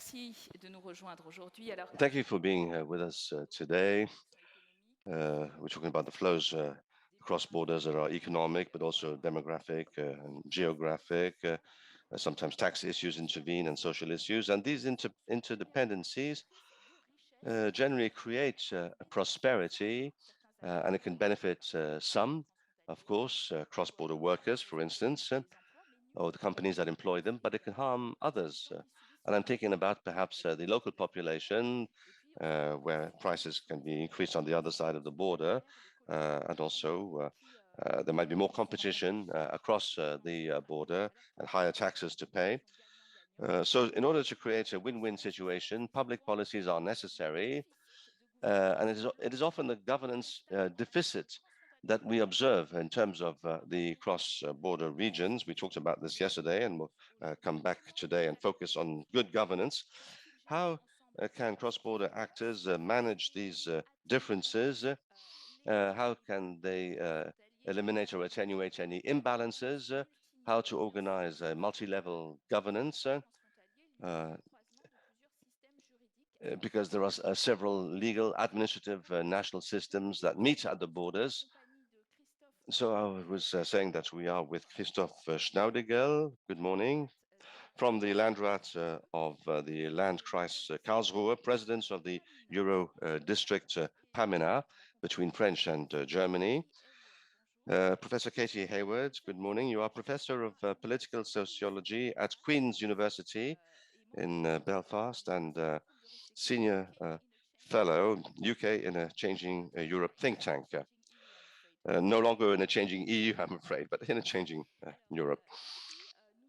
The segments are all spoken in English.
merci de nous rejoindre aujourd'hui. Alors, thank you for being with us today. We're talking about the flows across borders that are economic, but also demographic and geographic. Sometimes tax issues intervene and social issues. And these interdependencies generally create prosperity, and it can benefit some, of course, cross-border workers, for instance, or the companies that employ them, but it can harm others. And I'm thinking about perhaps the local population, where prices can be increased on the other side of the border, and also there might be more competition across the border and higher taxes to pay. So in order to create a win-win situation, public policies are necessary, and it is often the governance deficit that we observe in terms of the cross-border regions. We talked about this yesterday, and we'll come back today and focus on good governance. How can cross-border actors manage these differences? How can they eliminate or attenuate any imbalances? How to organize a multi-level governance? Because there are several legal, administrative, national systems that meet at the borders. So I was saying that we are with Christoph Schnaudigel. Good morning. From the Landrat of the Landkreis Karlsruhe, president of the Eurodistrict PAMINA between French and Germany. Professor Katy Hayward, good morning. You are Professor of Political Sociology at Queen's University in Belfast and Senior Fellow, UK in a Changing Europe think tank. No longer in a changing EU, I'm afraid, but in a changing Europe.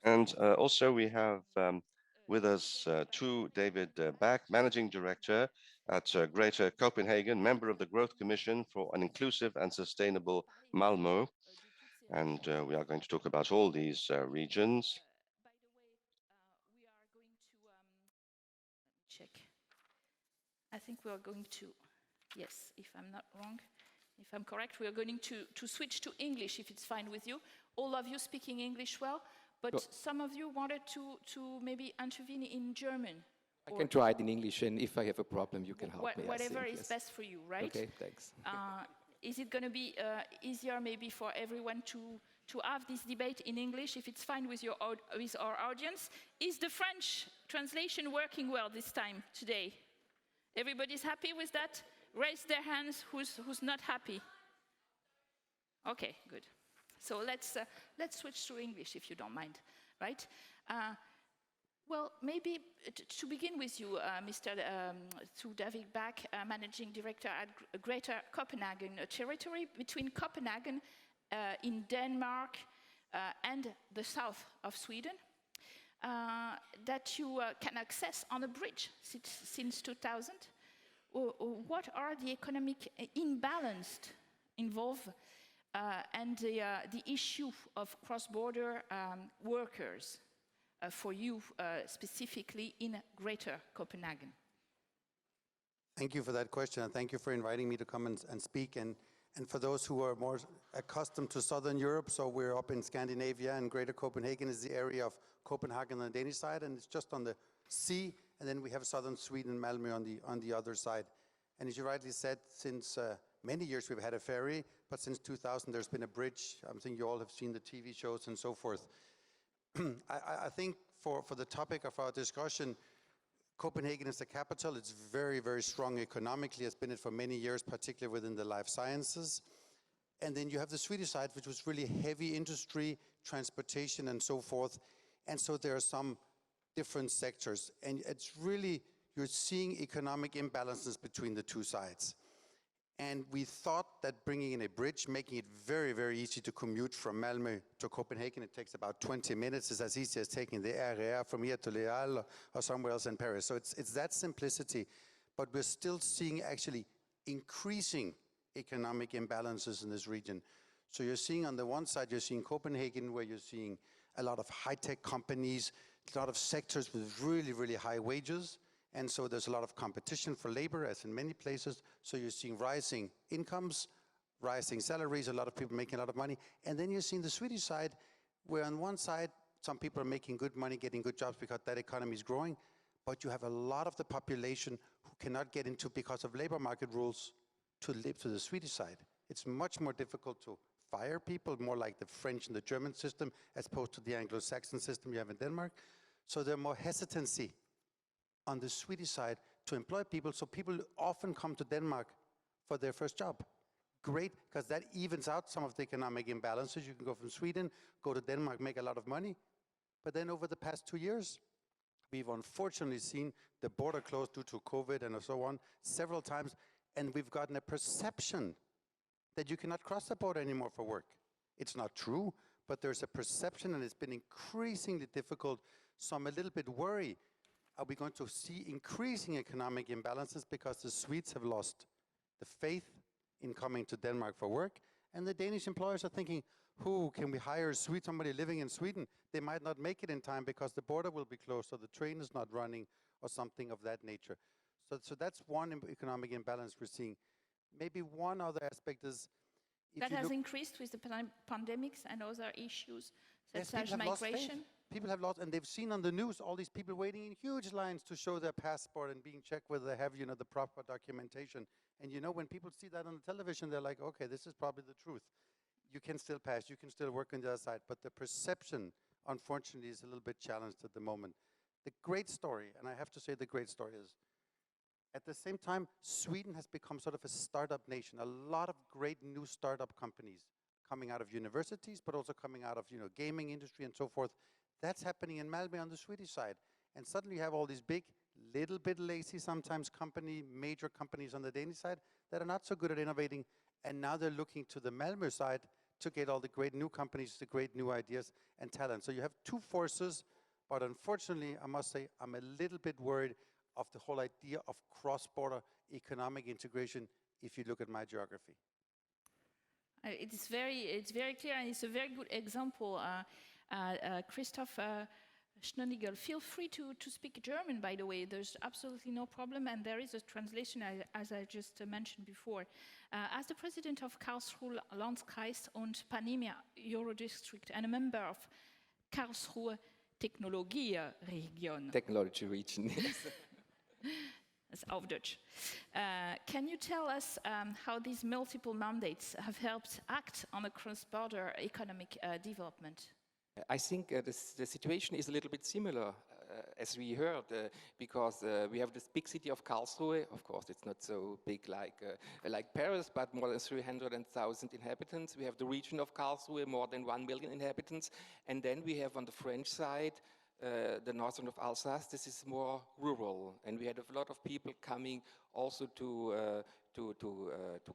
And also we have with us David Back, Managing Director at Greater Copenhagen, member of the Growth Commission for an Inclusive and Sustainable Malmö. And we are going to talk about all these regions. check. I think we are going to, yes, if I'm not wrong, if I'm correct, we are going to switch to English, if it's fine with you. All of you speaking English well, but some of you wanted to maybe intervene in German. I can try it in English, and if I have a problem, you can help me. Whatever is best for you, right? Okay, thanks. Is it going to be easier maybe for everyone to have this debate in English, if it's fine with our audience? Is the French translation working well this time, today? Everybody's happy with that? Raise their hands who's not happy. Okay, good. So let's switch to English, if you don't mind, right? Well, maybe to begin with you, to David Back, Managing Director at Greater Copenhagen, a territory between Copenhagen in Denmark and the south of Sweden, that you can access on a bridge since 2000. What are the economic imbalances involved and the issue of cross-border workers for you specifically in Greater Copenhagen? Thank you for that question, and thank you for inviting me to come and speak. And for those who are more accustomed to Southern Europe, so we're up in Scandinavia, and Greater Copenhagen is the area of Copenhagen on the Danish side, and it's just on the sea, and then we have southern Sweden, Malmö on the other side. And as you rightly said, since many years we've had a ferry, but since 2000 there's been a bridge. I think you all have seen the TV shows and so forth. I think for the topic of our discussion, Copenhagen is the capital. It's very, very strong economically. It's been it for many years, particularly within the life sciences. And then you have the Swedish side, which was really heavy industry, transportation, and so forth. And so there are some different sectors. And it's really, you're seeing economic imbalances between the two sides. And we thought that bringing in a bridge, making it very, very easy to commute from Malmö to Copenhagen, it takes about 20 minutes. It's as easy as taking the EGTC from here to Les Halles or somewhere else in Paris. So it's that simplicity, but we're still seeing actually increasing economic imbalances in this region. So you're seeing on the one side, you're seeing Copenhagen, where you're seeing a lot of high-tech companies, a lot of sectors with really, really high wages. And so there's a lot of competition for labor, as in many places. So you're seeing rising incomes, rising salaries, a lot of people making a lot of money. And then you're seeing the Swedish side, where on one side, some people are making good money, getting good jobs because that economy is growing. but you have a lot of the population who cannot get into, because of labor market rules, to live to the Swedish side. It's much more difficult to fire people, more like the French and the German system, as opposed to the Anglo-Saxon system you have in Denmark. So there's more hesitancy on the Swedish side to employ people, so people often come to Denmark for their first job. Great, because that evens out some of the economic imbalances. You can go from Sweden, go to Denmark, make a lot of money. But then over the past 2 years, we've unfortunately seen the border closed due to COVID and so on several times, and we've gotten a perception that you cannot cross the border anymore for work. It's not true, but there's a perception, and it's been increasingly difficult. So I'm a little bit worried. Are we going to see increasing economic imbalances because the Swedes have lost the faith in coming to Denmark for work? And the Danish employers are thinking, who can we hire somebody living in Sweden? They might not make it in time because the border will be closed or the train is not running or something of that nature. So that's one economic imbalance we're seeing. Maybe one other aspect is, that has increased with the pandemics and other issues such as migration. People have lost, and they've seen on the news all these people waiting in huge lines to show their passport and being checked whether they have, the proper documentation. And when people see that on the television, they're like, okay, this is probably the truth. You can still pass, you can still work on the other side, but the perception, unfortunately, is a little bit challenged at the moment. The great story, and I have to say the great story is, at the same time, Sweden has become sort of a startup nation. A lot of great new startup companies coming out of universities, but also coming out of, gaming industry and so forth. That's happening in Malmö on the Swedish side. And suddenly you have all these big, little bit lazy sometimes major companies on the Danish side that are not so good at innovating. And now they're looking to the Malmö side to get all the great new companies, the great new ideas and talent. So you have two forces, but unfortunately, I must say, I'm a little bit worried of the whole idea of cross-border economic integration if you look at my geography. It's very clear, and it's a very good example. Christoph Schnaudigel, feel free to speak German, by the way. There's absolutely no problem, and there is a translation, as I just mentioned before. As the president of Karlsruhe Landkreis und PAMINA Eurodistrict and a member of Karlsruhe Technologie-Region. Technology region, yes. That's auf Dutch. Can you tell us how these multiple mandates have helped act on a cross-border economic development? I think the situation is a little bit similar, as we heard, because we have this big city of Karlsruhe. Of course, it's not so big like Paris, but more than 300,000 inhabitants. We have the region of Karlsruhe, more than 1 million inhabitants. And then we have on the French side, the northern of Alsace. This is more rural. And we had a lot of people coming also to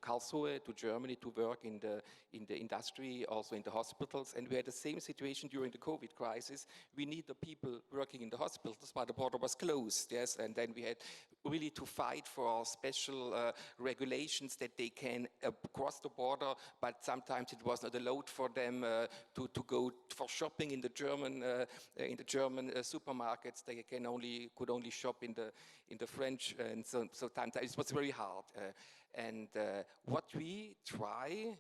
Karlsruhe, to Germany, to work in the industry, also in the hospitals. And we had the same situation during the COVID crisis. We need the people working in the hospitals, but the border was closed, yes. And then we had really to fight for special regulations that they can cross the border, but sometimes it was not allowed for them to go for shopping in the German supermarkets. They could only shop in the French, and so sometimes it was very hard. And what we try,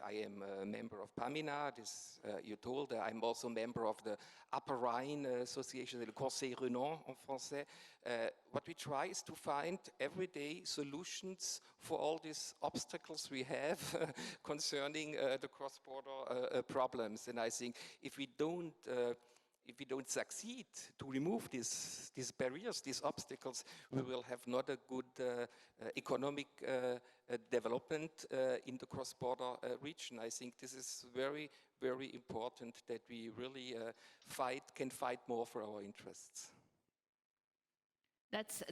I am a member of PAMINA, this you told, I'm also a member of the Upper Rhine Association, le Conseil Rhénan en français. What we try is to find everyday solutions for all these obstacles we have concerning the cross-border problems. And I think if we don't succeed to remove these barriers, these obstacles, we will have not a good economic development in the cross-border region. I think this is very, very important that we really can fight more for our interests. That's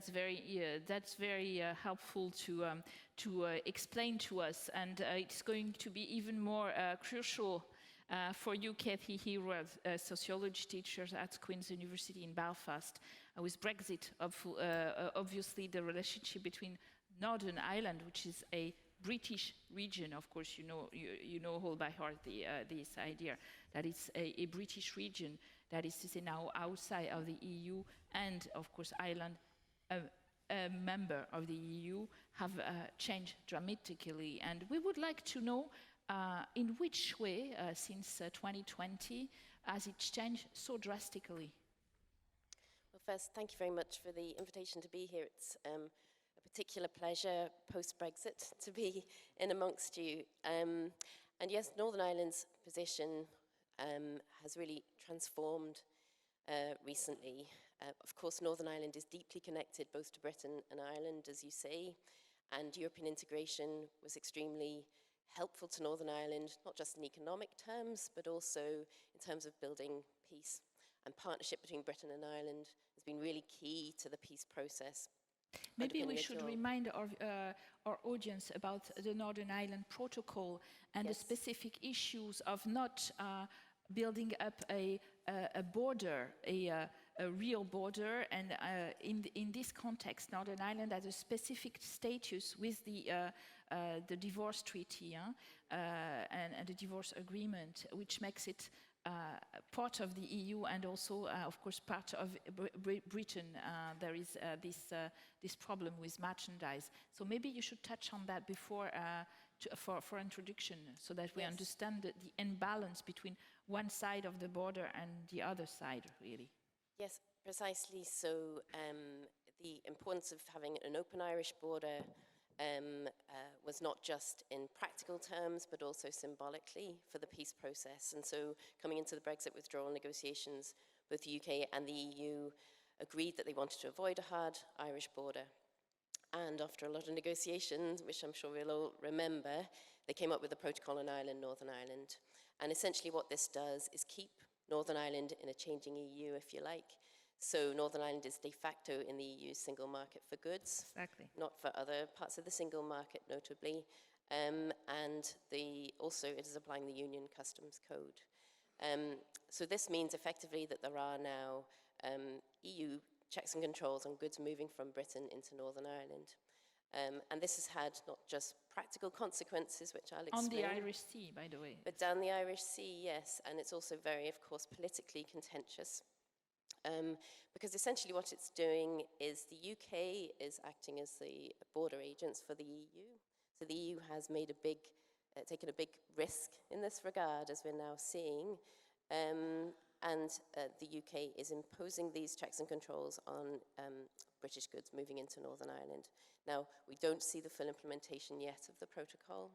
very helpful to explain to us, and it's going to be even more crucial for you, Katy, Hayward, sociology teachers at Queen's University in Belfast. With Brexit, obviously the relationship between Northern Ireland, which is a British region, of course, you know whole by heart this idea that it's a British region that is to say now outside of the EU, and of course Ireland, a member of the EU, have changed dramatically. And we would like to know in which way, since 2020, has it changed so drastically? Well, First, thank you very much for the invitation to be here. It's a particular pleasure post-Brexit to be in amongst you. And yes, Northern Ireland's position has really transformed recently. Of course, Northern Ireland is deeply connected both to Britain and Ireland, as you say, and European integration was extremely helpful to Northern Ireland, not just in economic terms, but also in terms of building peace. And partnership between Britain and Ireland has been really key to the peace process. Maybe we should remind our audience about the Northern Ireland Protocol and Yes. the specific issues of not building up a border, a real border, and in this context, Northern Ireland has a specific status with the divorce treaty and the divorce agreement, which makes it part of the EU and also, of course, part of Britain. There is this problem with merchandise. So maybe you should touch on that before for introduction, so that we Yes. understand the imbalance between one side of the border and the other side, really. Yes, precisely. So the importance of having an open Irish border was not just in practical terms, but also symbolically for the peace process. And so coming into the Brexit withdrawal negotiations, both the UK and the EU agreed that they wanted to avoid a hard Irish border. And after a lot of negotiations, which I'm sure we'll all remember, they came up with a protocol on Ireland, Northern Ireland. And essentially what this does is keep Northern Ireland in a changing EU, if you like. So Northern Ireland is de facto in the EU's single market for goods, Exactly. not for other parts of the single market, notably. And also it is applying the Union Customs Code. So this means effectively that there are now EU checks and controls on goods moving from Britain into Northern Ireland. And this has had not just practical consequences, which I'll explain. On the Irish Sea, by the way. But down the Irish Sea, yes. And it's also very, of course, politically contentious. Because essentially what it's doing is the UK is acting as the border agents for the EU. So the EU has made taken a big risk in this regard, as we're now seeing. And the UK is imposing these checks and controls on British goods moving into Northern Ireland. Now, we don't see the full implementation yet of the protocol.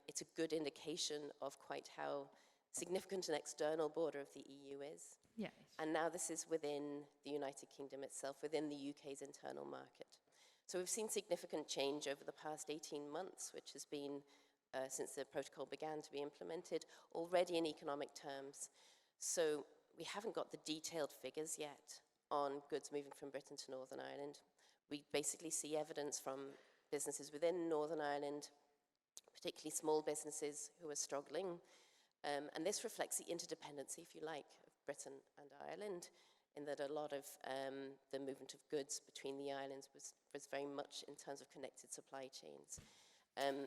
It's a good indication of quite how significant an external border of the EU is. Yes. And now this is within the United Kingdom itself, within the UK's internal market. So we've seen significant change over the past 18 months, which has been, since the protocol began to be implemented, already in economic terms. So we haven't got the detailed figures yet on goods moving from Britain to Northern Ireland. We basically see evidence from businesses within Northern Ireland, particularly small businesses who are struggling. And this reflects the interdependency, if you like, of Britain and Ireland, in that a lot of the movement of goods between the islands was very much in terms of connected supply chains.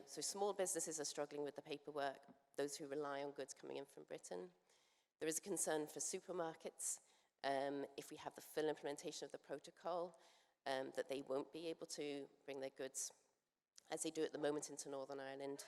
So small businesses are struggling with the paperwork, those who rely on goods coming in from Britain. There is a concern for supermarkets, if we have the full implementation of the protocol, that they won't be able to bring their goods, as they do at the moment, into Northern Ireland.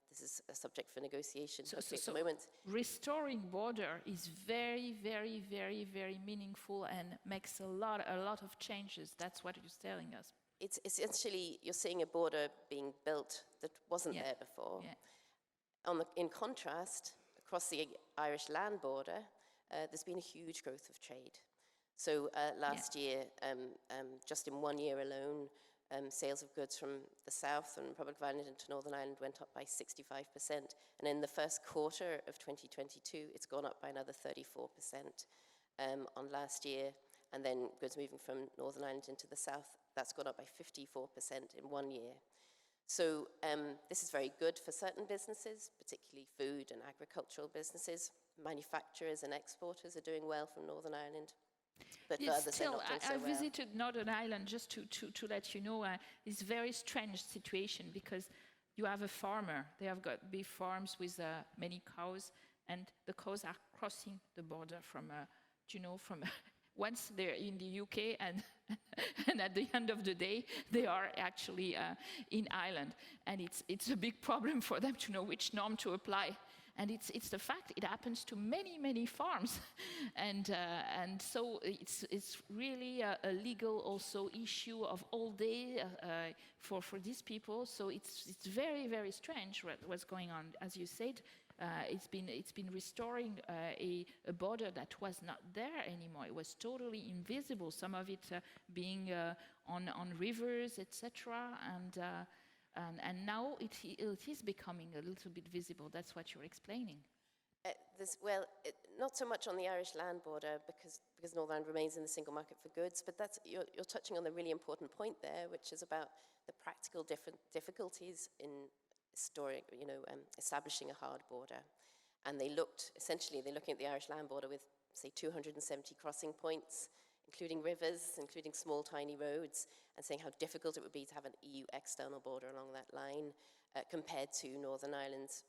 This is a subject for negotiation at the moment. Restoring border is very, very, very, very meaningful and makes a lot of changes. That's what you're telling us. It's essentially, you're seeing a border being built that wasn't there before. Yeah. In contrast, across the Irish land border, there's been a huge growth of trade. So last year, just in 1 year alone, sales of goods from the south and Republic of Ireland into Northern Ireland went up by 65%. And in the first quarter of 2022, it's gone up by another 34% on last year. And then goods moving from Northern Ireland into the south, that's gone up by 54% in 1 year. So this is very good for certain businesses, particularly food and agricultural businesses. Manufacturers and exporters are doing well from Northern Ireland. But for others, they're not doing so well. I visited Northern Ireland just to let you know, it's a very strange situation because you have a farmer. They have got big farms with many cows, and the cows are crossing the border from once they're in the UK and at the end of the day, they are actually in Ireland. And it's a big problem for them to know which norm to apply. and it's the fact. It happens to many farms, and so it's really a legal also issue of all day for these people. So it's very strange what's going on. As you said, it's been restoring a border that was not there anymore. It was totally invisible. Some of it being on rivers, etc. And now it is becoming a little bit visible. That's what you're explaining. Not so much on the Irish land border because Northern Ireland remains in the single market for goods, but you're touching on the really important point there, which is about the practical difficulties in establishing a hard border. And they're looking at the Irish land border with, say, 270 crossing points, including rivers, including small, tiny roads, and saying how difficult it would be to have an EU external border along that line compared to Northern Ireland's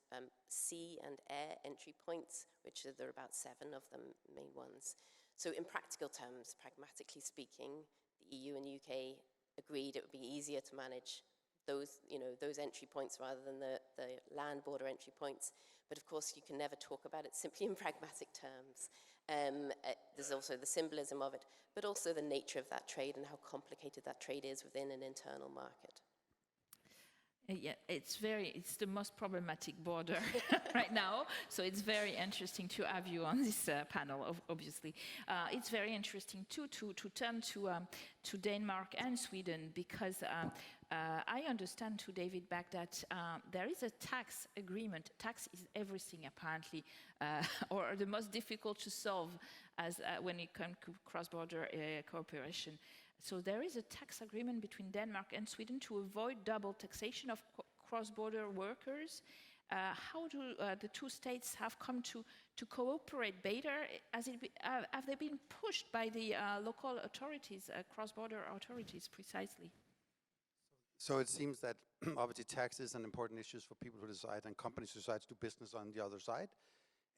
sea and air entry points, which there are about 7 of them, main ones. So in practical terms, pragmatically speaking, the EU and UK agreed it would be easier to manage those entry points rather than the land border entry points. But of course, you can never talk about it simply in pragmatic terms. There's also the symbolism of it, but also the nature of that trade and how complicated that trade is within an internal market. Yeah, it's the most problematic border right now. So it's very interesting to have you on this panel. Obviously, it's very interesting too to turn to Denmark and Sweden, because I understand to David back that there is a tax agreement. Tax is everything apparently, or the most difficult to solve as when it comes to cross-border cooperation. So there is a tax agreement between Denmark and Sweden to avoid double taxation of cross-border workers. How do the two states have come to cooperate better? Have they been pushed by the local authorities, cross-border authorities, precisely? So it seems that obviously tax is an important issue for people who decide and companies who decide to do business on the other side.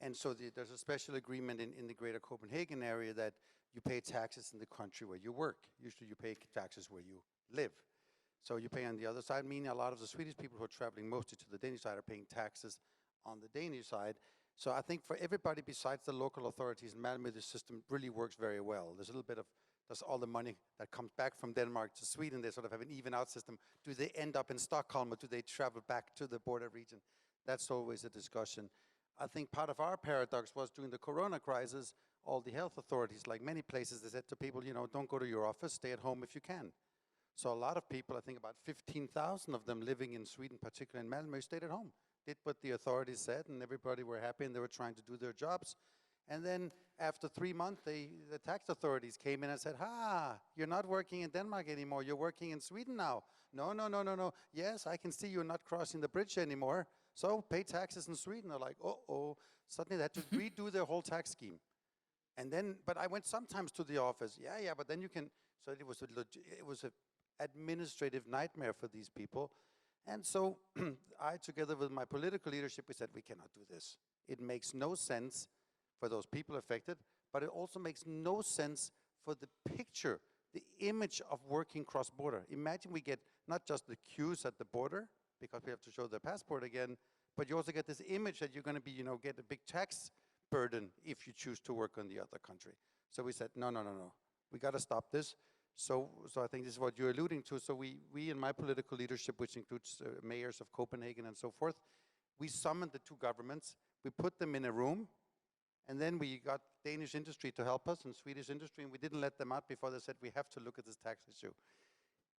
And so there's a special agreement in the greater Copenhagen area that you pay taxes in the country where you work. Usually you pay taxes where you live. So you pay on the other side, meaning a lot of the Swedish people who are traveling mostly to the Danish side are paying taxes on the Danish side. So I think for everybody besides the local authorities in Malmö, the system really works very well. There's a little bit of, does all the money that comes back from Denmark to Sweden, they sort of have an even out system. Do they end up in Stockholm or do they travel back to the border region? That's always a discussion. I think part of our paradox was during the corona crisis, all the health authorities, like many places, they said to people, don't go to your office, stay at home if you can. So a lot of people, I think about 15,000 of them living in Sweden, particularly in Malmö, stayed at home, did what the authorities said, and everybody were happy and they were trying to do their jobs. And then after 3 months, the tax authorities came in and said, you're not working in Denmark anymore, you're working in Sweden now. No. Yes, I can see you're not crossing the bridge anymore, so pay taxes in Sweden. They're like, suddenly they had to redo their whole tax scheme. And then, but I went sometimes to the office. Yeah, but then you can, so it was an administrative nightmare for these people. And so I, together with my political leadership, we said, we cannot do this. It makes no sense for those people affected, but it also makes no sense for the picture, the image of working cross-border. Imagine we get not just the queues at the border, because we have to show their passport again, but you also get this image that you're going to be, get a big tax burden if you choose to work on the other country. So we said, no. We got to stop this. So I think this is what you're alluding to. So we in my political leadership, which includes mayors of Copenhagen and so forth, we summoned the two governments. We put them in a room, and then we got Danish industry to help us and Swedish industry, and we didn't let them out before they said, we have to look at this tax issue.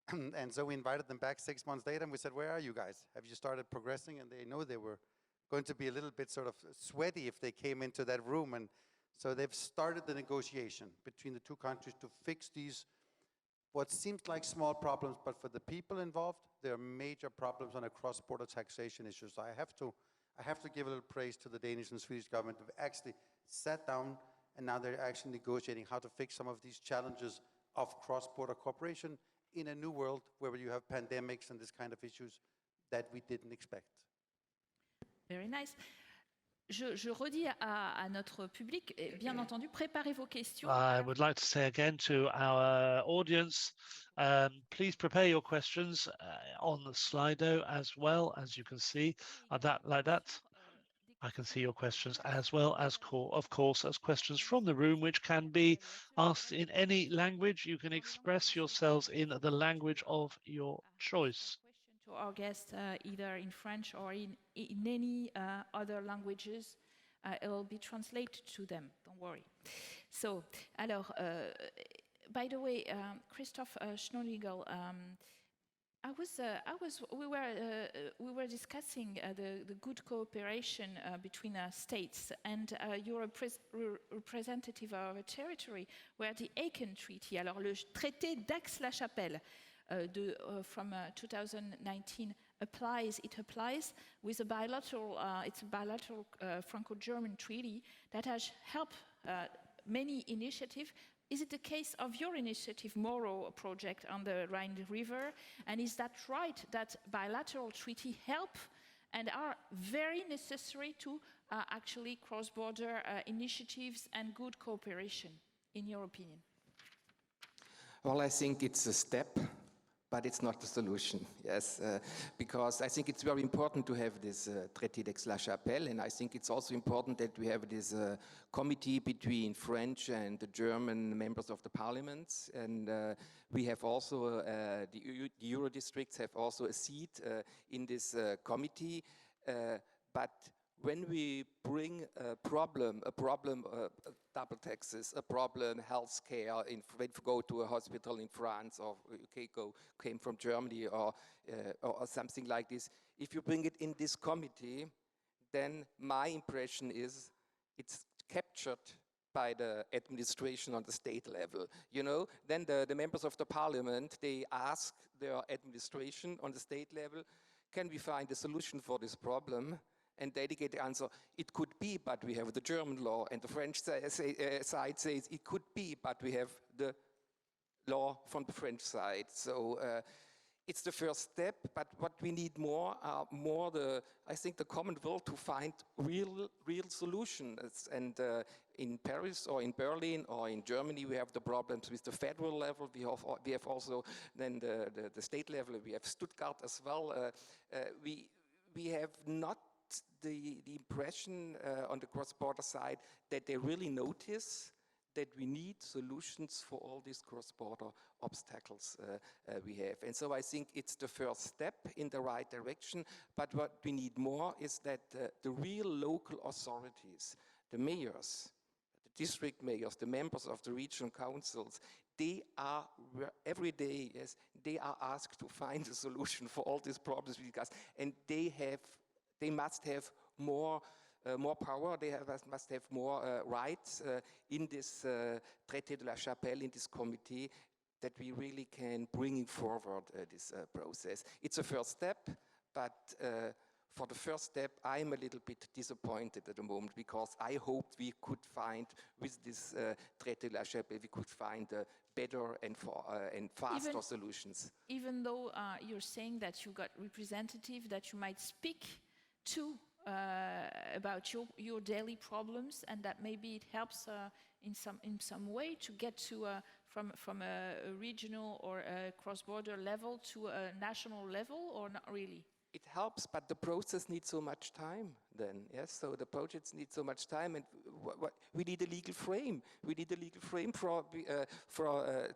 And so we invited them back 6 months later, and we said, where are you guys? Have you started progressing? And they know they were going to be a little bit sort of sweaty if they came into that room. And so they've started the negotiation between the two countries to fix these, what seems like small problems, but for the people involved, there are major problems on a cross-border taxation issue. So I have to give a little praise to the Danish and Swedish government who actually sat down, and now they're actually negotiating how to fix some of these challenges of cross-border cooperation in a new world where you have pandemics and this kind of issues that we didn't expect. Very nice. Je redis à notre public, bien entendu, préparez vos questions. I would like to say again to our audience, please prepare your questions on the Slido as well, as you can see, like that. I can see your questions as well as, of course, as questions from the room, which can be asked in any language. You can express yourselves in the language of your choice. Question to our guests, either in French or in any other languages. It will be translated to them, don't worry. So, alors, by the way, Christoph Schnaudigel, we were discussing the good cooperation between states, and you're a representative of a territory where the Aachen Treaty, alors le traité d'Aix-la-Chapelle from 2019 applies. It applies with a bilateral. It's a bilateral Franco-German treaty that has helped many initiatives. Is it the case of your initiative, Moro project on the Rhine River? And is that right, that bilateral treaty help and are very necessary to actually cross-border initiatives and good cooperation, in your opinion? Well, I think it's a step, but it's not the solution, yes, because I think it's very important to have this traité d'Aix-la-Chapelle, and I think it's also important that we have this committee between French and the German members of the parliaments, and we have also, the Eurodistricts have also a seat in this committee, but when we bring a problem, double taxes, a problem, healthcare, when you go to a hospital in France or came from Germany or something like this, if you bring it in this committee, then my impression is it's captured by the administration on the state level. You know, then the members of the parliament, they ask their administration on the state level, can we find a solution for this problem? And they get the answer, it could be, but we have the German law, and the French side says it could be, but we have the law from the French side. So it's the first step, but what we need more are I think the common will to find real solutions. And in Paris or in Berlin or in Germany, we have the problems with the federal level. We have also then the state level. We have Stuttgart as well. We have not the impression on the cross-border side that they really notice that we need solutions for all these cross-border obstacles we have. And so I think it's the first step in the right direction, but what we need more is that the real local authorities, the mayors, the district mayors, the members of the regional councils, they are every day, yes, they are asked to find a solution for all these problems we discuss, and they must have more power, must have more rights in this Traité de la Chapelle, in this committee, that we really can bring forward this process. It's a first step, but for the first step, I'm a little bit disappointed at the moment, because I hoped we could find, with this Traité de la Chapelle, we could find better and faster solutions. Even though you're saying that you got representative, that you might speak to about your daily problems, and that maybe it helps in some way to get to from a regional or a cross-border level to a national level, or not really? It helps, but the process needs so much time then, yes? So the projects need so much time, and we need a legal frame. We need a legal frame for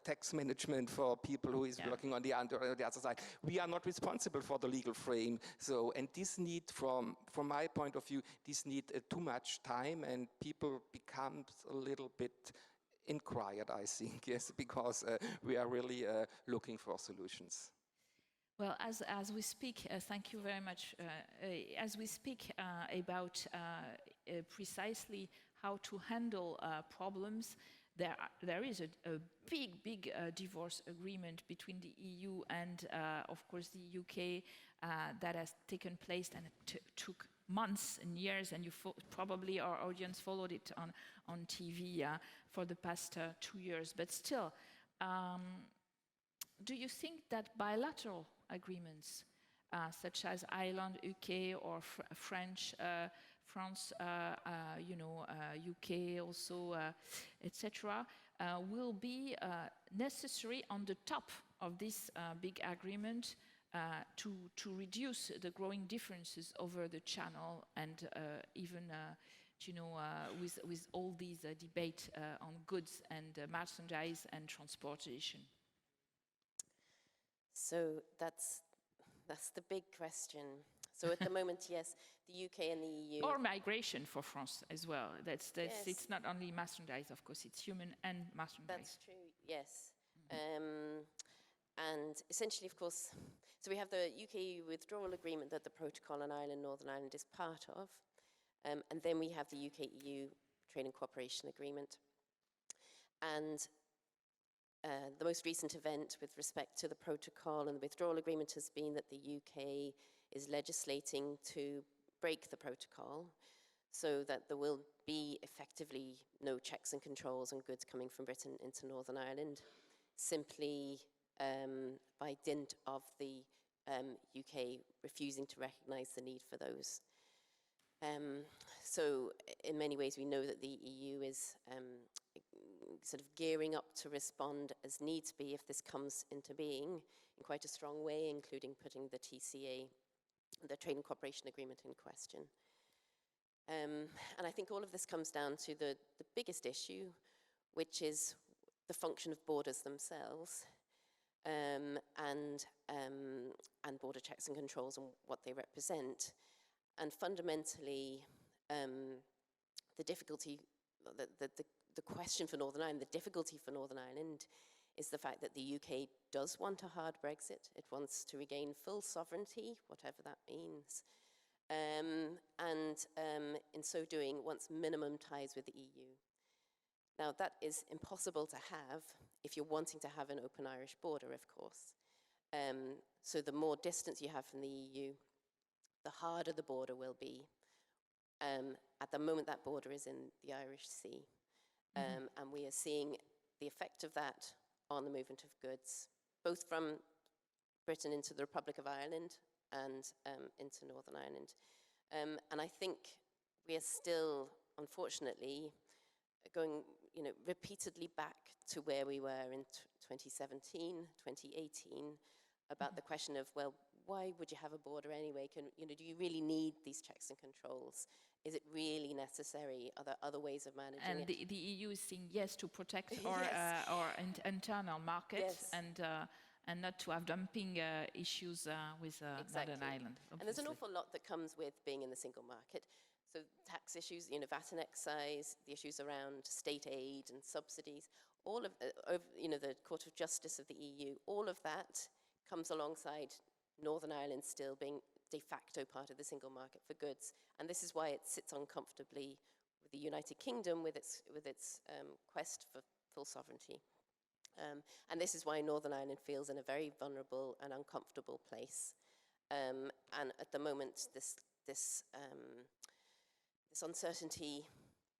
tax management for people who is working on the other side. We are not responsible for the legal frame. So, and this need, from my point of view, this need too much time, and people become a little bit inquired, I think, yes, because we are really looking for solutions. Well, as we speak, thank you very much. As we speak about precisely how to handle problems, there is a big divorce agreement between the EU and, of course, the UK that has taken place, and it took months and years, and probably our audience followed it on TV for the past 2 years. But still, do you think that bilateral agreements, such as Ireland, UK, or France, UK also, etc., will be necessary on the top of this big agreement to reduce the growing differences over the channel, and even with all these debate on goods and merchandise and transportation? So that's the big question. So at the moment, yes, the UK and the EU. Or migration for France as well. That's Yes. It's not only merchandise, of course, it's human and merchandise. That's true, yes. And essentially, of course, so we have the UK withdrawal agreement that the Protocol on Ireland, Northern Ireland is part of. And then we have the UK-EU Trade and Cooperation Agreement. And the most recent event with respect to the protocol and the withdrawal agreement has been that the UK is legislating to break the protocol so that there will be effectively no checks and controls on goods coming from Britain into Northern Ireland, simply by dint of the UK refusing to recognise the need for those. So in many ways we know that the EU is sort of gearing up to respond as needs be if this comes into being in quite a strong way, including putting the TCA, the Trade and Cooperation Agreement, in question. And I think all of this comes down to the biggest issue, which is the function of borders themselves, and border checks and controls and what they represent. And fundamentally, the difficulty, the question for Northern Ireland, the difficulty for Northern Ireland is the fact that the UK does want a hard Brexit. It wants to regain full sovereignty, whatever that means. And in so doing, wants minimum ties with the EU. Now, that is impossible to have if you're wanting to have an open Irish border, of course. So the more distance you have from the EU, the harder the border will be. At the moment, that border is in the Irish Sea. And we are seeing the effect of that on the movement of goods, both from Britain into the Republic of Ireland and into Northern Ireland. And I think we are still, unfortunately, going repeatedly back to where we were in 2017, 2018, about the question of, well, why would you have a border anyway? Do you really need these checks and controls? Is it really necessary? Are there other ways of managing and it? the EU is saying yes to protect our internal market, and not to have dumping issues with Exactly. Northern Ireland. And there's an obviously. awful lot that comes with being in the single market. So tax issues, VAT and excise, the issues around state aid and subsidies, all of the Court of Justice of the EU, all of that comes alongside Northern Ireland still being de facto part of the single market for goods. And this is why it sits uncomfortably with the United Kingdom with its quest for full sovereignty. And this is why Northern Ireland feels in a very vulnerable and uncomfortable place. And at the moment, this uncertainty,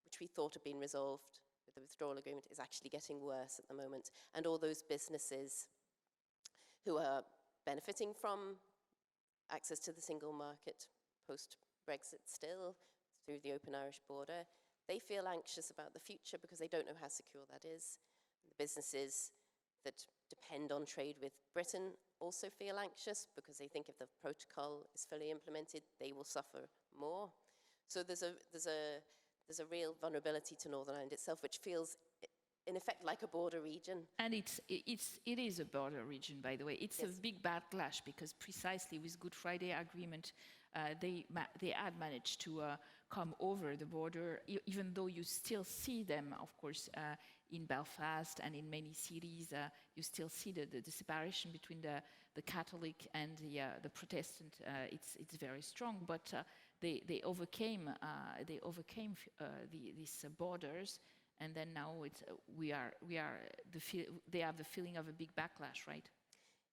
which we thought had been resolved with the withdrawal agreement, is actually getting worse at the moment. And all those businesses who are benefiting from access to the single market post-Brexit still, through the open Irish border, they feel anxious about the future because they don't know how secure that is. The businesses that depend on trade with Britain also feel anxious because they think if the protocol is fully implemented, they will suffer more. So there's a real vulnerability to Northern Ireland itself, which feels in effect like a border region. And it is a border region, by the way. It's a big backlash because precisely with Good Friday Agreement, they had managed to come over the border, even though you still see them, of course, in Belfast and in many cities. You still see the separation between the Catholic and the Protestant. It's very strong, but they overcame these borders. And then now they have the feeling of a big backlash, right?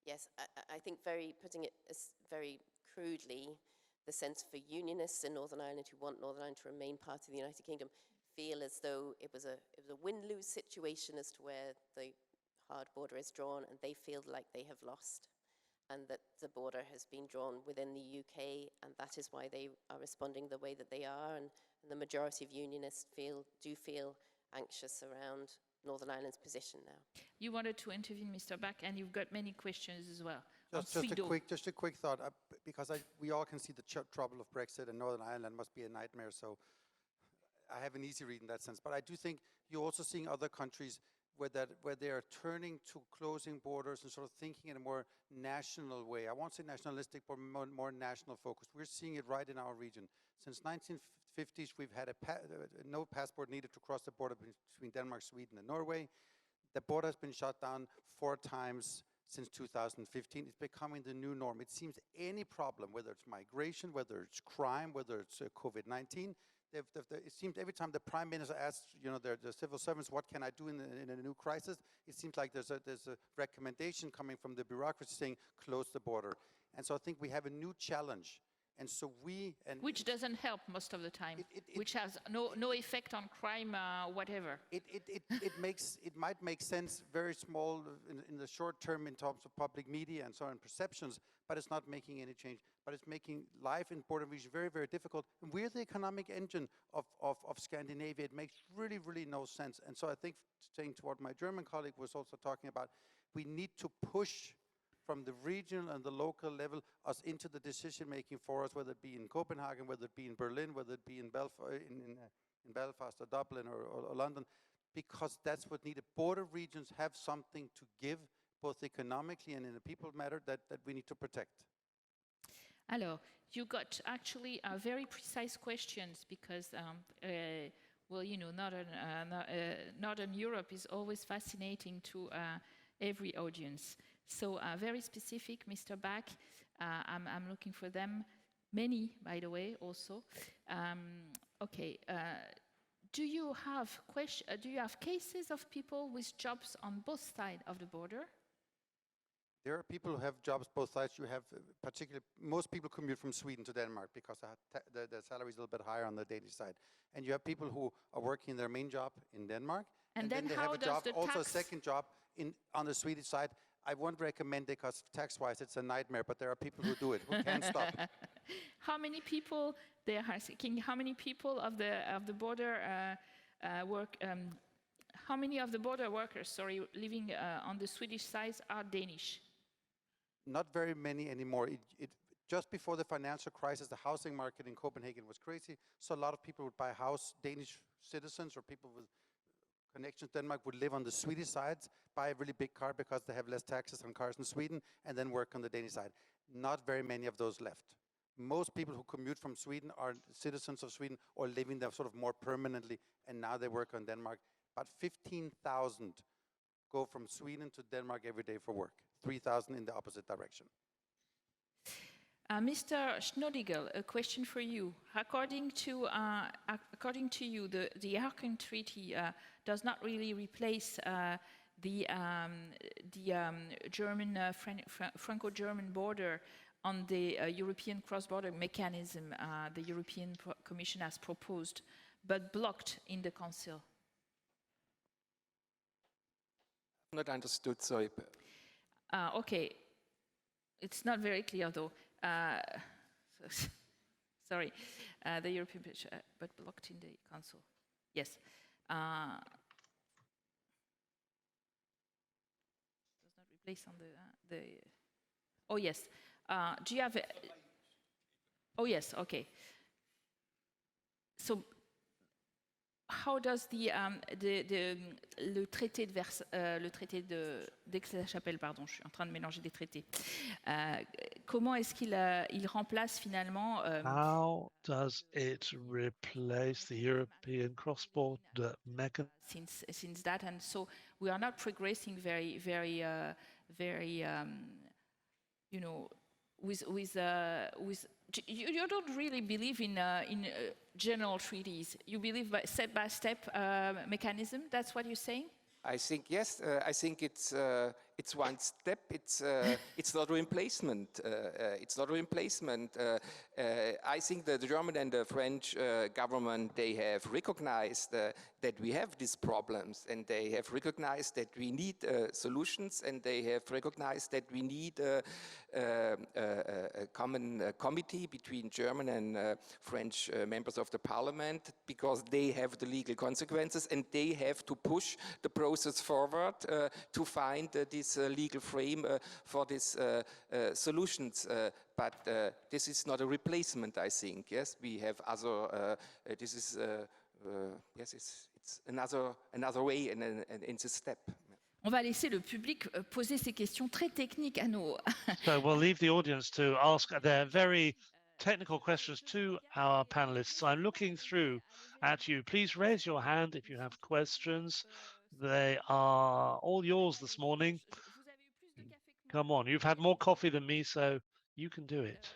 Yes, I think putting it very crudely, the sense for unionists in Northern Ireland who want Northern Ireland to remain part of the United Kingdom feel as though it was a win-lose situation as to where the hard border is drawn, and they feel like they have lost, and that the border has been drawn within the UK, and that is why they are responding the way that they are, and the majority of unionists do feel anxious around Northern Ireland's position now. You wanted to intervene, Mr. Bach, and you've got many questions as well Just a quick thought, because we all can see the trouble of Brexit, and Northern Ireland must be a nightmare. So I have an easy read in that sense. But I do think you're also seeing other countries where they are turning to closing borders and sort of thinking in a more national way. I won't say nationalistic, but more national focused. We're seeing it right in our region. Since 1950s, we've had no passport needed to cross the border between Denmark, Sweden, and Norway. The border has been shut down 4 times since 2015. It's becoming the new norm. It seems any problem, whether it's migration, whether it's crime, whether it's COVID-19, it seems every time the Prime Minister asks, the civil servants, what can I do in a new crisis? It seems like there's a recommendation coming from the bureaucracy saying, close the border. And so I think we have a new challenge. And so which doesn't help most of the time, which has no effect on crime, whatever. It might make sense very small in the short term in terms of public media and so on, perceptions, but it's not making any change. But it's making life in border regions very, very difficult. And we're the economic engine of Scandinavia. It makes really, really no sense. And so I think, saying to what my German colleague was also talking about, we need to push from the regional and the local level us into the decision-making for us, whether it be in Copenhagen, whether it be in Berlin, whether it be in Belfast or Dublin or London, because that's what needed. Border regions have something to give, both economically and in a people matter, that we need to protect. Alors, you got actually very precise questions because, well, Northern Europe is always fascinating to every audience. So very specific, Mr. Bach. I'm looking for them. Many, by the way, also. Okay. Do you have cases of people with jobs on both sides of the border? There are people who have jobs both sides. You have particularly, most people commute from Sweden to Denmark because the salary is a little bit higher on the Danish side. And you have people who are working their main job in Denmark. And then they have a job, also a second job on the Swedish side. I won't recommend it because tax-wise it's a nightmare, but there are people who do it, who can't stop. How many people they are seeking? How many people of the border work? How many of the border workers, living on the Swedish side are Danish? Not very many anymore. Just before the financial crisis, the housing market in Copenhagen was crazy. So a lot of people would buy a house, Danish citizens or people with connections to Denmark would live on the Swedish side, buy a really big car because they have less taxes on cars in Sweden, and then work on the Danish side. Not very many of those left. Most people who commute from Sweden are citizens of Sweden or living there sort of more permanently, and now they work on Denmark. About 15,000 go from Sweden to Denmark every day for work, 3,000 in the opposite direction. Mr. Schnaudigel, a question for you. According to you, the Aachen Treaty does not really replace the Franco-German border on the European cross-border mechanism the European Commission has proposed, but blocked in the Council. Not understood, sorry. Okay, it's not very clear though. Sorry, the European, but blocked in the Council. Yes. Does not replace on the. Oh yes. Do you have? Oh yes. Okay. So, how does le traité d'Aix-la-Chapelle, pardon, je suis en train de mélanger des traités. Comment est-ce qu'il remplace finalement? How does it replace the European cross-border mechanism? Since that, and so we are not progressing very, with. You don't really believe in general treaties. You believe by step-by-step mechanism. That's what you're saying? I think yes. I think it's one step. It's not a replacement. It's not a replacement. I think that the German and the French government, they have recognized that we have these problems, and they have recognized that we need solutions, and they have recognized that we need a common committee between German and French members of the parliament, because they have the legal consequences and they have to push the process forward to find this this legal frame for these solutions, but this is not a replacement, I think. Yes, we have other, this is, yes, it's another way and it's a step. On va laisser le public poser ces questions très techniques à nos... So we'll leave the audience to ask their very technical questions to our panelists. I'm looking through at you. Please raise your hand if you have questions. They are all yours this morning. Come on, you've had more coffee than me, so you can do it.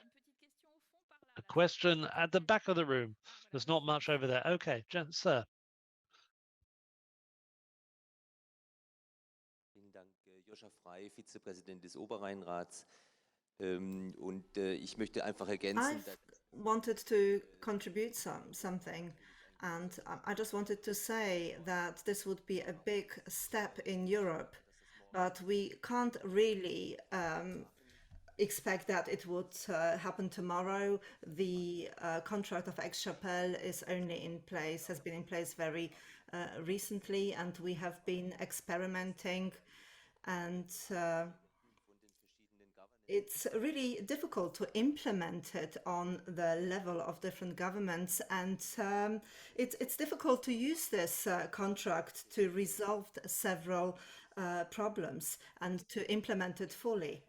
A question at the back of the room. There's not much over there. Okay, sir. Vielen Dank, Joscha Frey, Vizepräsident des Oberrheinrats. Und ich möchte einfach ergänzen. I wanted to contribute something, and I just wanted to say that this would be a big step in Europe, but we can't really expect that it would happen tomorrow. The contract of Aix-Chapelle is only in place, has been in place very recently, and we have been experimenting, and it's really difficult to implement it on the level of different governments, and it's difficult to use this contract to resolve several problems and to implement it fully.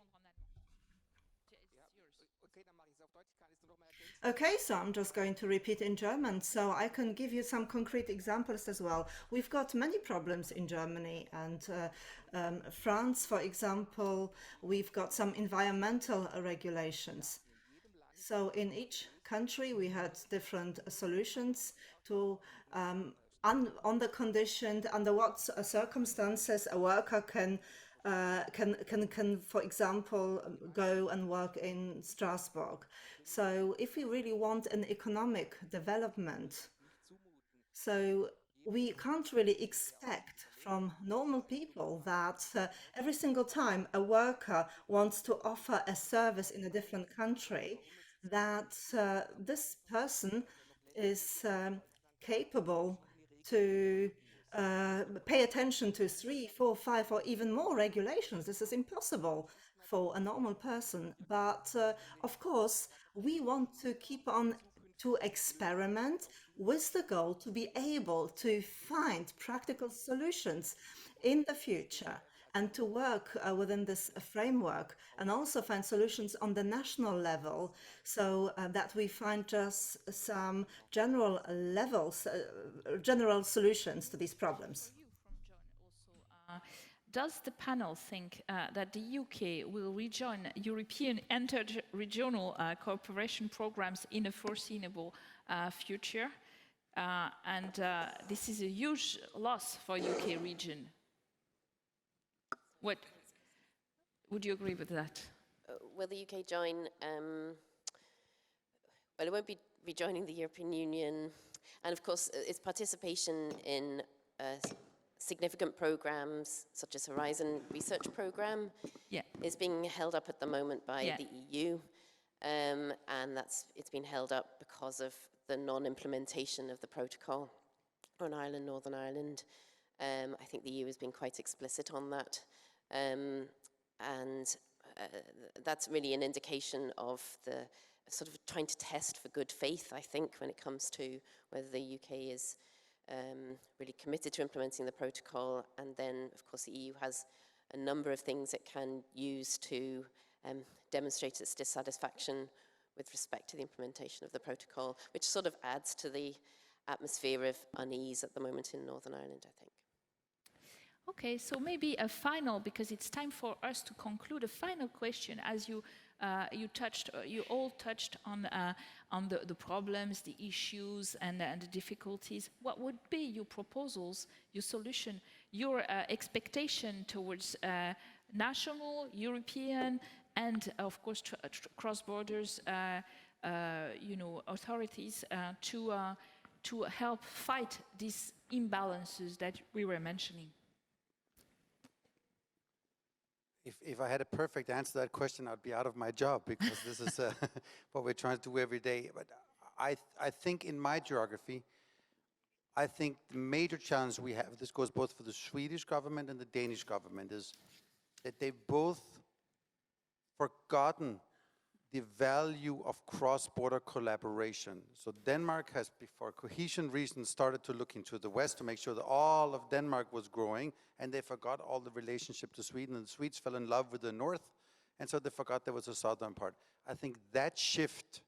Okay, so I'm just going to repeat in German, so I can give you some concrete examples as well. We've got many problems in Germany, and France, for example, we've got some environmental regulations. So in each country, we had different solutions to on the condition under what circumstances a worker can, for example, go and work in Strasbourg. So if we really want an economic development, so we can't really expect from normal people that every single time a worker wants to offer a service in a different country, that this person is capable to pay attention to 3, 4, 5, or even more regulations. This is impossible for a normal person. But of course, we want to keep on to experiment with the goal to be able to find practical solutions in the future and to work within this framework and also find solutions on the national level, so that we find just some general levels, general solutions to these problems. Does the panel think that the UK will rejoin European interregional cooperation programs in a foreseeable future? And this is a huge loss for UK region. What would you agree with that? Will the UK join? Well, it won't be rejoining the European Union, and of course, its participation in significant programs such as Horizon Research Programme is being held up at the moment by the EU, and it's been held up because of the non-implementation of the protocol on Ireland, Northern Ireland. I think the EU has been quite explicit on that, and that's really an indication of the sort of trying to test for good faith, I think, when it comes to whether the UK is really committed to implementing the protocol. And then, of course, the EU has a number of things it can use to demonstrate its dissatisfaction with respect to the implementation of the protocol, which sort of adds to the atmosphere of unease at the moment in Northern Ireland, I think. Okay, so maybe a final, because it's time for us to conclude, a final question, as you all touched on the problems, the issues, and the difficulties. What would be your proposals, your solution, your expectation towards national, European, and of course cross borders, authorities to help fight these imbalances that we were mentioning? If I had a perfect answer to that question, I'd be out of my job, because this is what we're trying to do every day. But I think in my geography, I think the major challenge we have, this goes both for the Swedish government and the Danish government, is that they've both forgotten the value of cross-border collaboration. So Denmark has, for cohesion reasons, started to look into the West to make sure that all of Denmark was growing, and they forgot all the relationship to Sweden, and the Swedes fell in love with the North, and so they forgot there was a southern part. I think that shift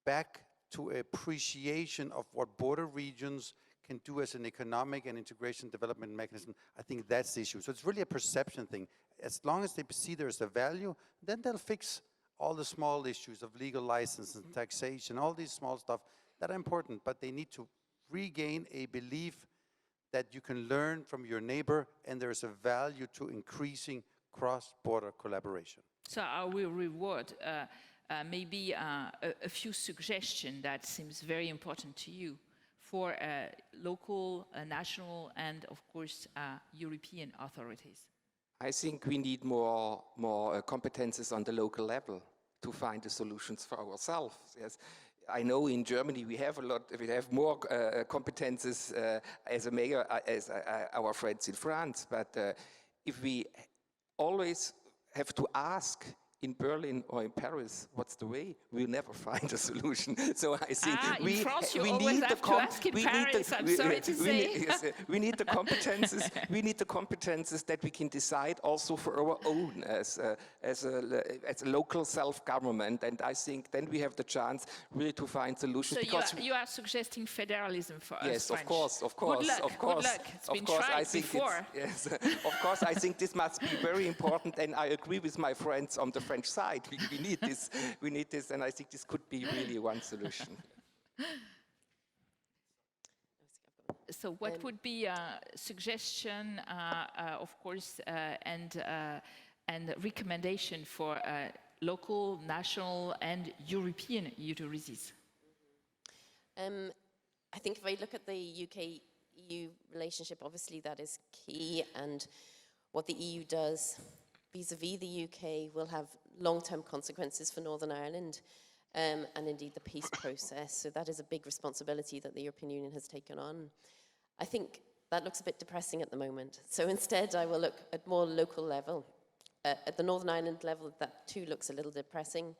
back to appreciation of what border regions can do as an economic and integration development mechanism, I think that's the issue. So it's really a perception thing. As long as they see there's a value, then they'll fix all the small issues of legal license and taxation, all these small stuff that are important, but they need to regain a belief that you can learn from your neighbor and there's a value to increasing cross-border collaboration. So I will reward maybe a few suggestions that seems very important to you for local, national, and of course European authorities. I think we need more competences on the local level to find the solutions for ourselves. Yes, I know in Germany we have more competences as a mayor as our friends in France. But if we always have to ask in Berlin or in Paris, what's the way? We'll never find a solution. So I think we need the competences. We need the competences that we can decide also for our own as a local self-government. And I think then we have the chance really to find solutions. So you are suggesting federalism for us? Yes, French. of course. Good luck. It's been tried before. Yes, of course. I think this must be very important, and I agree with my friends on the French side. We need this. We need this, and I think this could be really one solution. So what would be a suggestion, of course, and recommendation for local, national, and European EGTCs? I think if I look at the UK-EU relationship, obviously that is key, and what the EU does vis-à-vis the UK will have long-term consequences for Northern Ireland and indeed the peace process. So that is a big responsibility that the European Union has taken on. I think that looks a bit depressing at the moment. So instead I will look at more local level. At the Northern Ireland level, that too looks a little depressing.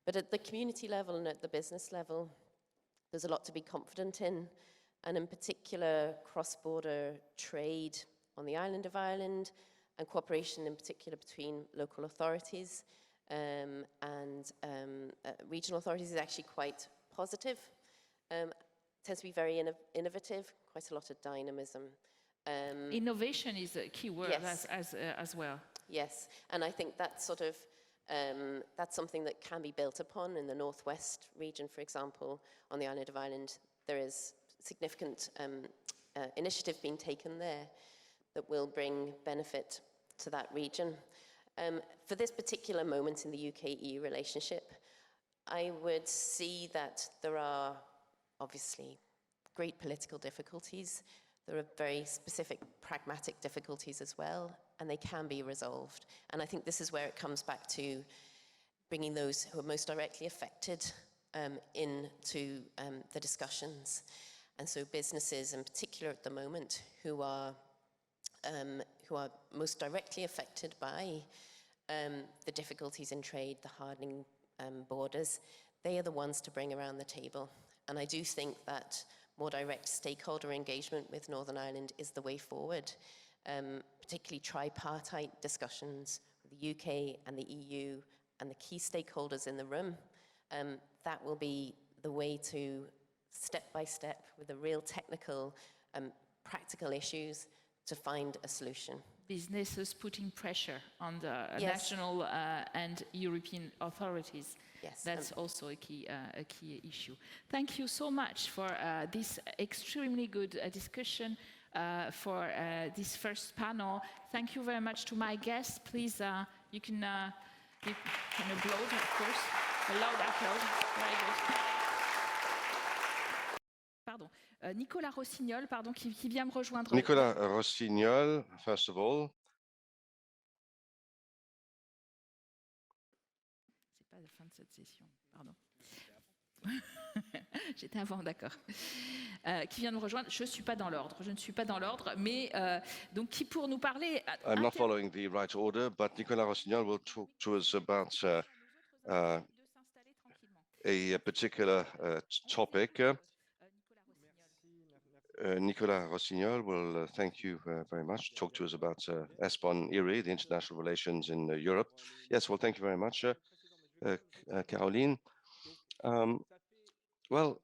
But at the community level and at the business level, there's a lot to be confident in. And in particular, cross-border trade on the island of Ireland, and cooperation in particular between local authorities and regional authorities is actually quite positive. Tends to be very innovative, quite a lot of dynamism. Innovation is a key word, yes. as well. Yes, and I think that's sort of, that's something that can be built upon in the northwest region, for example. On the island of Ireland, there is significant initiative being taken there that will bring benefit to that region. For this particular moment in the UK-EU relationship, I would see that there are obviously great political difficulties. There are very specific pragmatic difficulties as well, and they can be resolved. And I think this is where it comes back to bringing those who are most directly affected into the discussions. And so businesses in particular at the moment who are most directly affected by the difficulties in trade, the hardening borders, they are the ones to bring around the table. And I do think that more direct stakeholder engagement with Northern Ireland is the way forward, particularly tripartite discussions with the UK and the EU and the key stakeholders in the room. That will be the way to, step by step, with the real technical, practical issues, to find a solution. Businesses putting pressure on the national and European authorities. Yes, that's also a key issue. Thank you so much for this extremely good discussion for this first panel. Thank you very much to my guests. Please, you can applaud, of course. A loud applause. Very good. Pardon. Nicolas Rossignol, pardon, qui vient me rejoindre. Nicolas Rossignol, first of all. C'est pas la fin de cette session, pardon. J'étais avant, d'accord. qui vient de me rejoindre. Je ne suis pas dans l'ordre, mais donc qui pour nous parler... I'm not following the right order, but Nicolas Rossignol will talk to us about a particular topic. Nicolas Rossignol will, thank you very much, talk to us about ESPON IRiE, the international relations in Europe. Yes, well, thank you very much, Caroline. Well,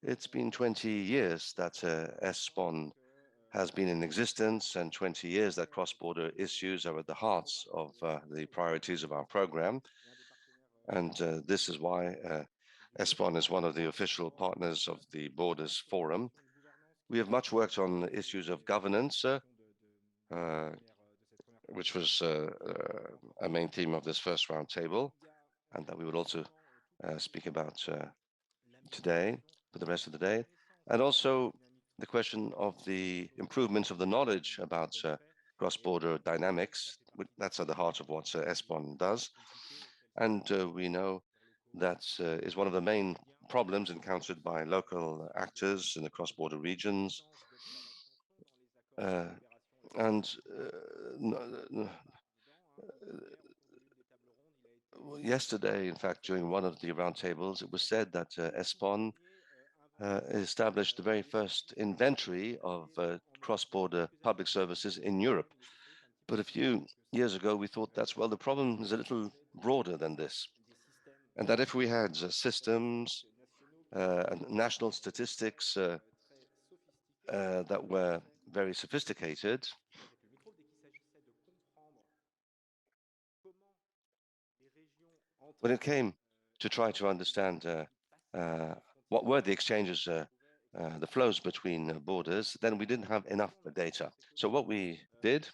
it's been 20 years that ESPON has been in existence, and 20 years that cross-border issues are at the heart of the priorities of our program. And this is why ESPON is one of the official partners of the Borders Forum. We have much worked on issues of governance, which was a main theme of this first roundtable, and that we will also speak about today, for the rest of the day. And also the question of the improvements of the knowledge about cross-border dynamics. That's at the heart of what ESPON does. And we know that is one of the main problems encountered by local actors in the cross-border regions. Yesterday, in fact, during one of the roundtables, it was said that ESPON established the very first inventory of cross-border public services in Europe. But a few years ago, we thought that's, well, the problem is a little broader than this. And that if we had systems and national statistics that were very sophisticated, when it came to try to understand what were the exchanges, the flows between borders, then we didn't have enough data. So what we did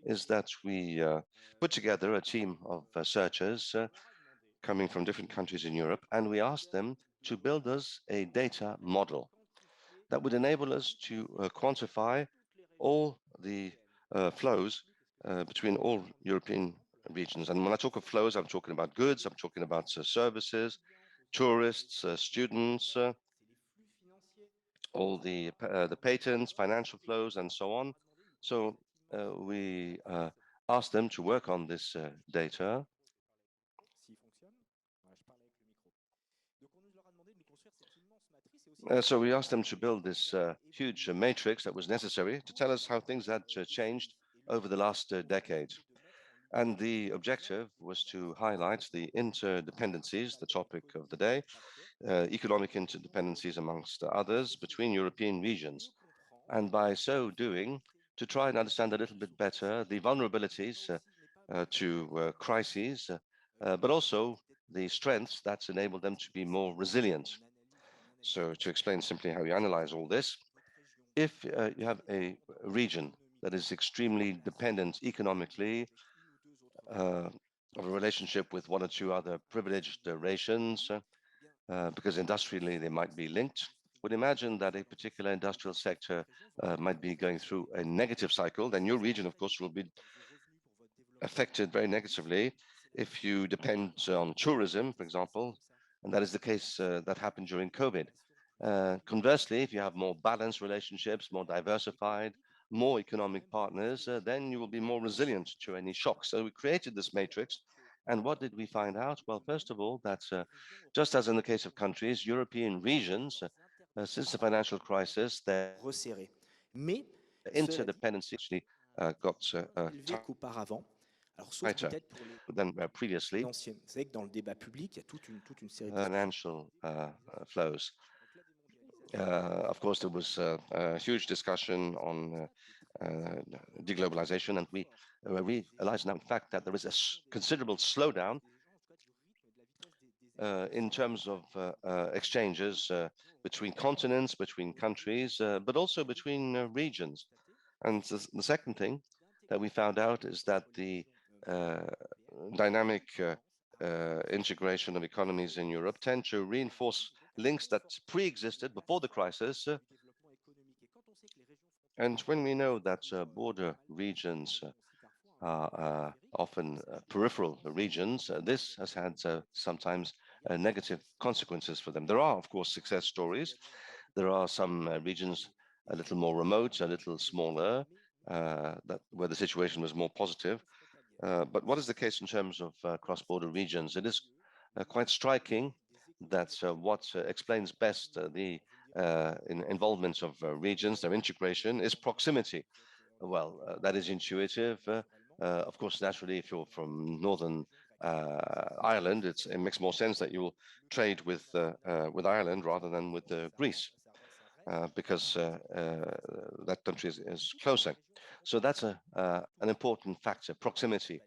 is that we put together a team of searchers coming from different countries in Europe, and we asked them to build us a data model that would enable us to quantify all the flows between all European regions. And when I talk of flows, I'm talking about goods, I'm talking about services, tourists, students, all the patents, financial flows, and so on. So we asked them to work on this data. So we asked them to build this huge matrix that was necessary to tell us how things had changed over the last decade. And the objective was to highlight the interdependencies, the topic of the day, economic interdependencies amongst others between European regions. And by so doing, to try and understand a little bit better the vulnerabilities to crises, but also the strengths that enable them to be more resilient. So to explain simply how we analyze all this, if you have a region that is extremely dependent economically of a relationship with one or two other privileged nations, because industrially they might be linked, would imagine that a particular industrial sector might be going through a negative cycle, then your region, of course, will be affected very negatively if you depend on tourism, for example, and that is the case that happened during COVID. Conversely, if you have more balanced relationships, more diversified, more economic partners, then you will be more resilient to any shocks. So we created this matrix. And what did we find out? Well, first of all, that just as in the case of countries, European regions, since the financial crisis, their interdependency actually got tighter than previously. Financial flows. Of course, there was a huge discussion on deglobalization, and we realize now, in fact, that there is a considerable slowdown in terms of exchanges between continents, between countries, but also between regions. And the second thing that we found out is that the dynamic integration of economies in Europe tend to reinforce links that pre-existed before the crisis. And when we know that border regions are often peripheral regions, this has had sometimes negative consequences for them. There are, of course, success stories, There are some regions a little more remote, a little smaller, where the situation was more positive. But what is the case in terms of cross-border regions? It is quite striking that what explains best the involvement of regions, their integration, is proximity. Well, that is intuitive. Of course, naturally, if you're from Northern Ireland, it makes more sense that you will trade with Ireland rather than with Greece, because that country is closer. So that's an important factor, proximity.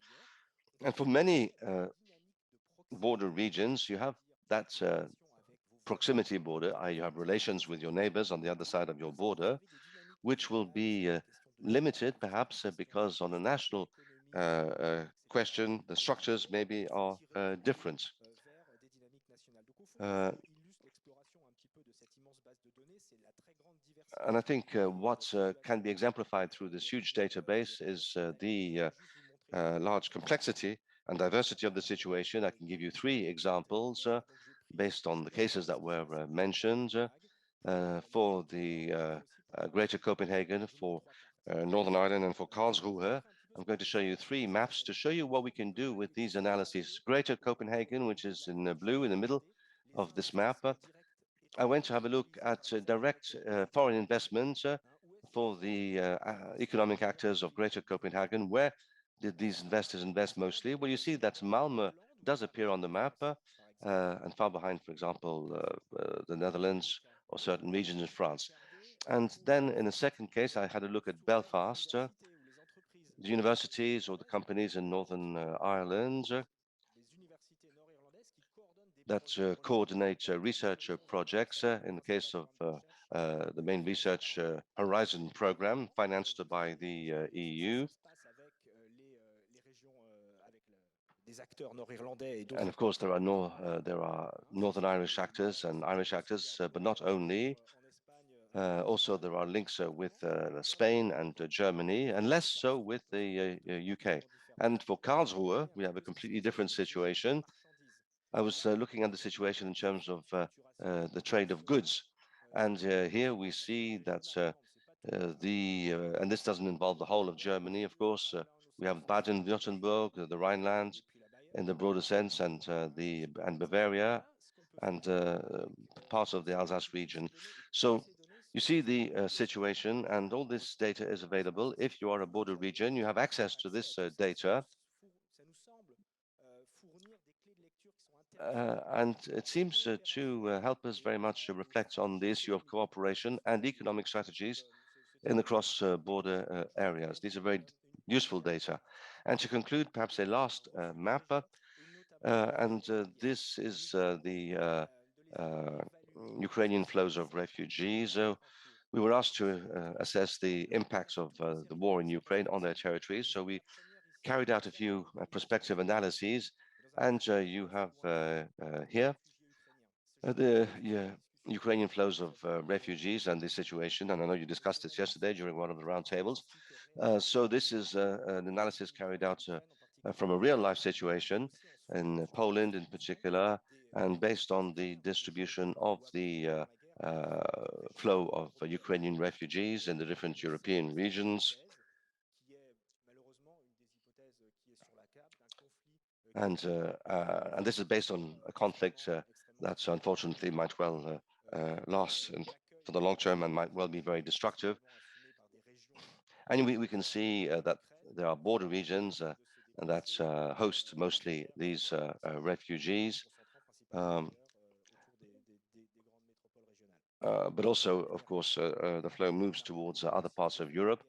And for many border regions, you have that proximity border, i.e. you have relations with your neighbors on the other side of your border, which will be limited perhaps because on a national question, the structures maybe are different. And I think what can be exemplified through this huge database is the large complexity and diversity of the situation. I can give you 3 examples based on the cases that were mentioned for the Greater Copenhagen, for Northern Ireland, and for Karlsruhe. I'm going to show you 3 maps to show you what we can do with these analyses. Greater Copenhagen, which is in blue in the middle of this map. I went to have a look at direct foreign investment for the economic actors of Greater Copenhagen. Where did these investors invest mostly? Well, you see that Malmö does appear on the map, and far behind, for example, the Netherlands or certain regions in France. And then in the second case, I had a look at Belfast, the universities or the companies in Northern Ireland that coordinate research projects. In the case of the main research Horizon program financed by the EU. And of course, there are Northern Irish actors and Irish actors, but not only. Also, there are links with Spain and Germany, and less so with the UK. And for Karlsruhe, we have a completely different situation. I was looking at the situation in terms of the trade of goods. And here we see that and this doesn't involve the whole of Germany, of course. We have Baden-Württemberg, the Rhineland, in the broader sense, and Bavaria, and parts of the Alsace region. So you see the situation, and all this data is available. If you are a border region, you have access to this data. And it seems to help us very much reflect on the issue of cooperation and economic strategies in the cross-border areas. These are very useful data. And to conclude, perhaps a last map, and this is the Ukrainian flows of refugees. We were asked to assess the impacts of the war in Ukraine on their territories. So we carried out a few prospective analyses. And you have here the Ukrainian flows of refugees and the situation. And I know you discussed this yesterday during one of the roundtables. So this is an analysis carried out from a real-life situation in Poland in particular, and based on the distribution of the flow of Ukrainian refugees in the different European regions. And this is based on a conflict that unfortunately might well last for the long term and might well be very destructive. And we can see that there are border regions that host mostly these refugees. But also, of course, the flow moves towards other parts of Europe.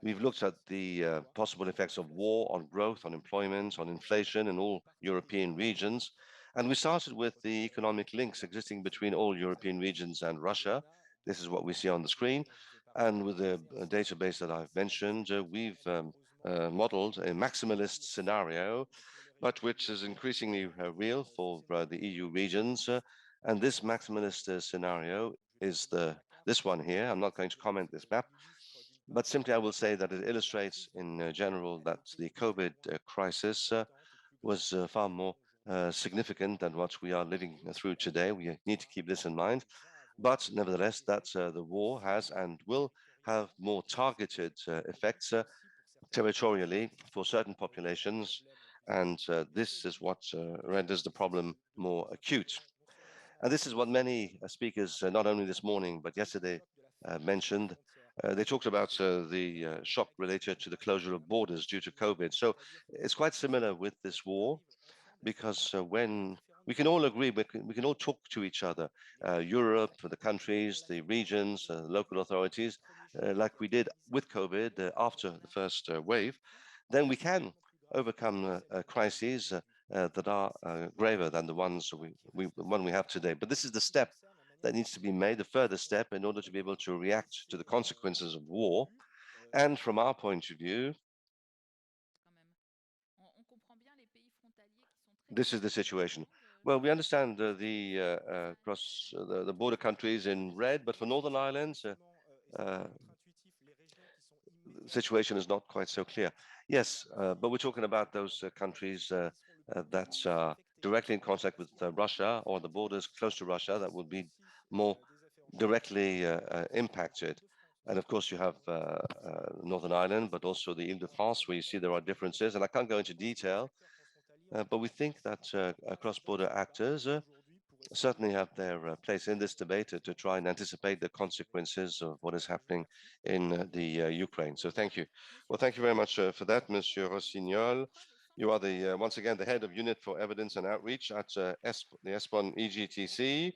We've looked at the possible effects of war on growth, on employment, on inflation in all European regions. And we started with the economic links existing between all European regions and Russia. This is what we see on the screen. And with the database that I've mentioned, we've modeled a maximalist scenario, but which is increasingly real for the EU regions. And this maximalist scenario is this one here. I'm not going to comment this map, but simply I will say that it illustrates in general that the COVID crisis was far more significant than what we are living through today. We need to keep this in mind. But nevertheless, that the war has and will have more targeted effects territorially for certain populations, and this is what renders the problem more acute. And this is what many speakers, not only this morning, but yesterday mentioned. They talked about the shock related to the closure of borders due to COVID. So it's quite similar with this war, because when we can all agree, we can all talk to each other, Europe, the countries, the regions, local authorities, like we did with COVID after the first wave, then we can overcome crises that are graver than the ones we have today. But this is the step that needs to be made, the further step, in order to be able to react to the consequences of war. And from our point of view, this is the situation. Well, we understand the border countries in red, but for Northern Ireland, the situation is not quite so clear. Yes, but we're talking about those countries that are directly in contact with Russia, or the borders close to Russia that would be more directly impacted. And of course, you have Northern Ireland, but also the Ile-de-France, where you see there are differences. And I can't go into detail, but we think that cross-border actors certainly have their place in this debate to try and anticipate the consequences of what is happening in the Ukraine. So thank you. Well, thank you very much for that, Monsieur Rossignol. You are the once again the head of Unit for Evidence and Outreach at the ESPON EGTC.